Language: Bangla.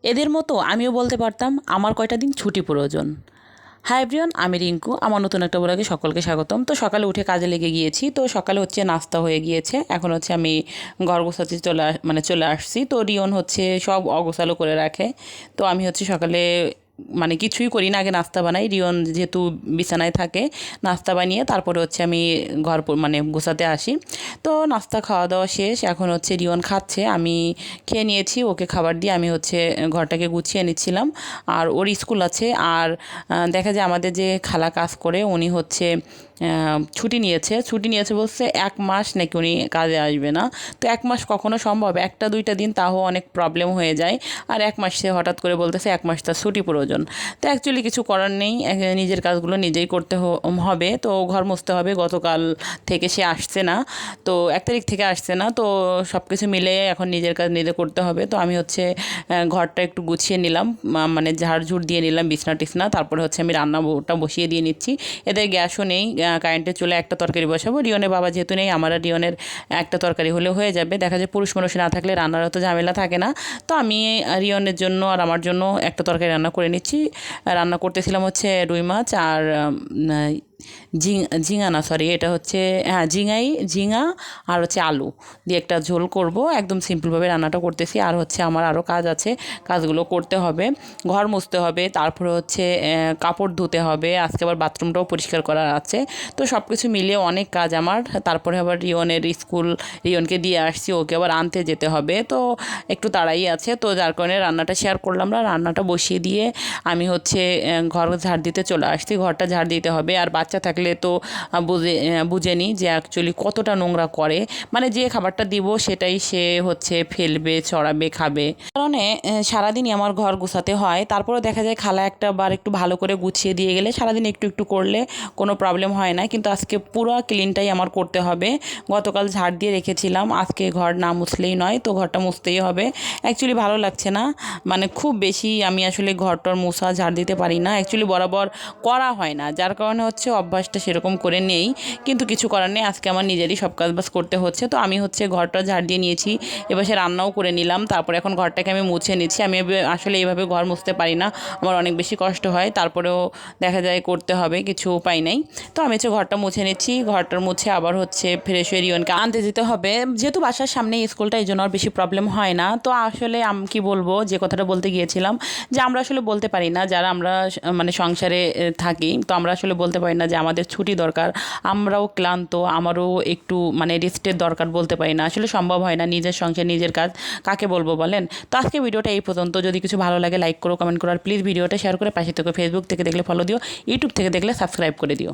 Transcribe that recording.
এদের মতো আমিও বলতে পারতাম আমার কয়টা দিন ছুটি প্রয়োজন। হাই এভরিওয়ান, আমি রিঙ্কু। আমার নতুন একটা ব্লগে সকলকে স্বাগতম। তো সকালে উঠে কাজে লেগে গিয়েছি। তো সকালে হচ্ছে নাস্তা হয়ে গিয়েছে, এখন হচ্ছে আমি ঘর গোছাতে চলে আসছি। তো রিয়ন হচ্ছে সব অগোছালো করে রাখে। তো আমি হচ্ছে সকালে কিছুই করি না, আগে নাস্তা বানাই। রিয়ন যেহেতু বিছানায় থাকে, নাস্তা বানিয়ে তারপরে হচ্ছে আমি গোছাতে আসি। তো নাস্তা খাওয়া দাওয়া শেষ, এখন হচ্ছে রিয়ন খাচ্ছে, আমি খেয়ে নিয়েছি। ওকে খাবার দিয়ে আমি হচ্ছে ঘরটাকে গুছিয়ে নিচ্ছিলাম। আর ওর স্কুল আছে। আর দেখা যায় আমাদের যে খালা কাজ করে উনি হচ্ছে ছুটি নিয়েছে বলছে 1 মাস নাকি উনি কাজে আসবে না। তো 1 মাস কখনো সম্ভব? 1-2টা দিন তাও অনেক প্রবলেম হয়ে যায়। আর 1 মাস সে হঠাৎ করে বলতেছে 1 মাস তার ছুটি প্রয়োজন। তো অ্যাকচুয়ালি কিছু করার নেই, নিজের কাজগুলো নিজেই করতে হবে। তো ঘর মুছতে হবে। গতকাল থেকে সে আসছে না, তো 1 তারিখ থেকে আসছে না। তো সব কিছু মিলে এখন নিজের কাজ নিজে করতে হবে। তো আমি হচ্ছে ঘরটা একটু গুছিয়ে নিলাম, ঝাড়ঝুড় দিয়ে নিলাম, বিছনা টিছনা। তারপরে হচ্ছে আমি রান্নাটা বসিয়ে দিয়ে নিচ্ছি। এদের গ্যাসও নেই, কারেন্টের চুলে একটা তরকারি বসাবো। রিয়নের বাবা যেহেতু নেই, আমার আর রিয়নের একটা তরকারি হলে হয়ে যাবে। দেখা যায় পুরুষ মানুষ না থাকলে রান্নার অত ঝামেলা থাকে না। তো আমি রিয়নের জন্য আর আমার জন্য একটা তরকারি রান্না করে নিচ্ছি। রান্না করতেছিলাম হচ্ছে রুই মাছ আর ঝিঙা না, সরি, এটা হচ্ছে ঝিঙা আর হচ্ছে আলু দিয়ে একটা ঝোল করব। একদম সিম্পলভাবে রান্নাটা করতেছি। আর হচ্ছে আমার আরও কাজ আছে, কাজগুলো করতে হবে। ঘর মুছতে হবে, তারপরে হচ্ছে কাপড় ধুতে হবে, আজকে আবার বাথরুমটাও পরিষ্কার করার আছে। তো সব কিছু মিলিয়ে অনেক কাজ আমার। তারপরে আবার রিয়নকে দিয়ে আসছি, ওকে আবার আনতে যেতে হবে। তো একটু তাড়াই আছে, তো যার কারণে রান্নাটা শেয়ার করলাম না। রান্নাটা বসিয়ে দিয়ে আমি হচ্ছে ঘর ঝাড় দিতে চলে আসছি। ঘরটা ঝাড় দিতে হবে। আর বাচ্চা থাকলে তো বুঝে নিই যে অ্যাকচুয়ালি কতটা নোংরা করে। যে খাবারটা দিব সেটাই সে হচ্ছে ফেলবে, ছড়াবে, খাবে। কারণে সারাদিনই আমার ঘর গুছাতে হয়। তারপরে দেখা যায় খালা একটা বার একটু ভালো করে গুছিয়ে দিয়ে গেলে সারাদিন একটু একটু করলে কোনো প্রবলেম হয় না। কিন্তু আজকে পুরো ক্লিনটাই আমার করতে হবে। গতকাল ঝাড় দিয়ে রেখেছিলাম, আজকে ঘর না মুছলেই নয়, তো ঘরটা মুছতেই হবে। অ্যাকচুয়ালি ভালো লাগছে না, খুব বেশি আমি আসলে ঘরটার মুছা ঝাড় দিতে পারি না। অ্যাকচুয়ালি বরাবর করা হয় না, যার কারণে হচ্ছে অভ্যাসটা সেরকম করে নেই। কিন্তু কিছু করার নেই, আজকে আমার নিজেরই সব কাজবাজ করতে হচ্ছে। তো আমি হচ্ছে ঘরটা ঝাড় দিয়ে নিয়েছি, এবার সে রান্নাও করে নিলাম। তারপরে এখন ঘরটাকে আমি মুছে নিচ্ছি। আমি আসলে এইভাবে ঘর মুছতে পারি না, আমার অনেক বেশি কষ্ট হয়। তারপরেও দেখা যায় করতে হবে, কিছু উপায় নেই। তো আমি হচ্ছে ঘরটা মুছে নিচ্ছি। ঘরটা মুছে আবার হচ্ছে ফ্রেশ হয়ে রিয়নকে আনতে যেতে হবে। যেহেতু বাসার সামনেই স্কুলটা, এই জন্য আর বেশি প্রবলেম হয় না। তো আসলে আমি কি বলবো, যে কথাটা বলতে গিয়েছিলাম, যে আমরা আসলে বলতে পারি না, যারা আমরা সংসারে থাকি, তো আমরা আসলে বলতে পারি না যে আমাদের ছুটি দরকার, আমরাও ক্লান্ত, আমারও একটু রেস্টের দরকার, বলতে পারি না। আসলে সম্ভব হয় না, নিজের সংসার নিজের কাজ কাকে বলবো বলেন। তো আজকে ভিডিওটা এই পর্যন্ত। যদি কিছু ভালো লাগে লাইক করো, কমেন্ট করো, আর প্লিজ ভিডিওটা শেয়ার করে পাশে থেকে। ফেসবুক থেকে দেখলে ফলো দিও, ইউটিউব থেকে দেখলে সাবস্ক্রাইব করে দিও।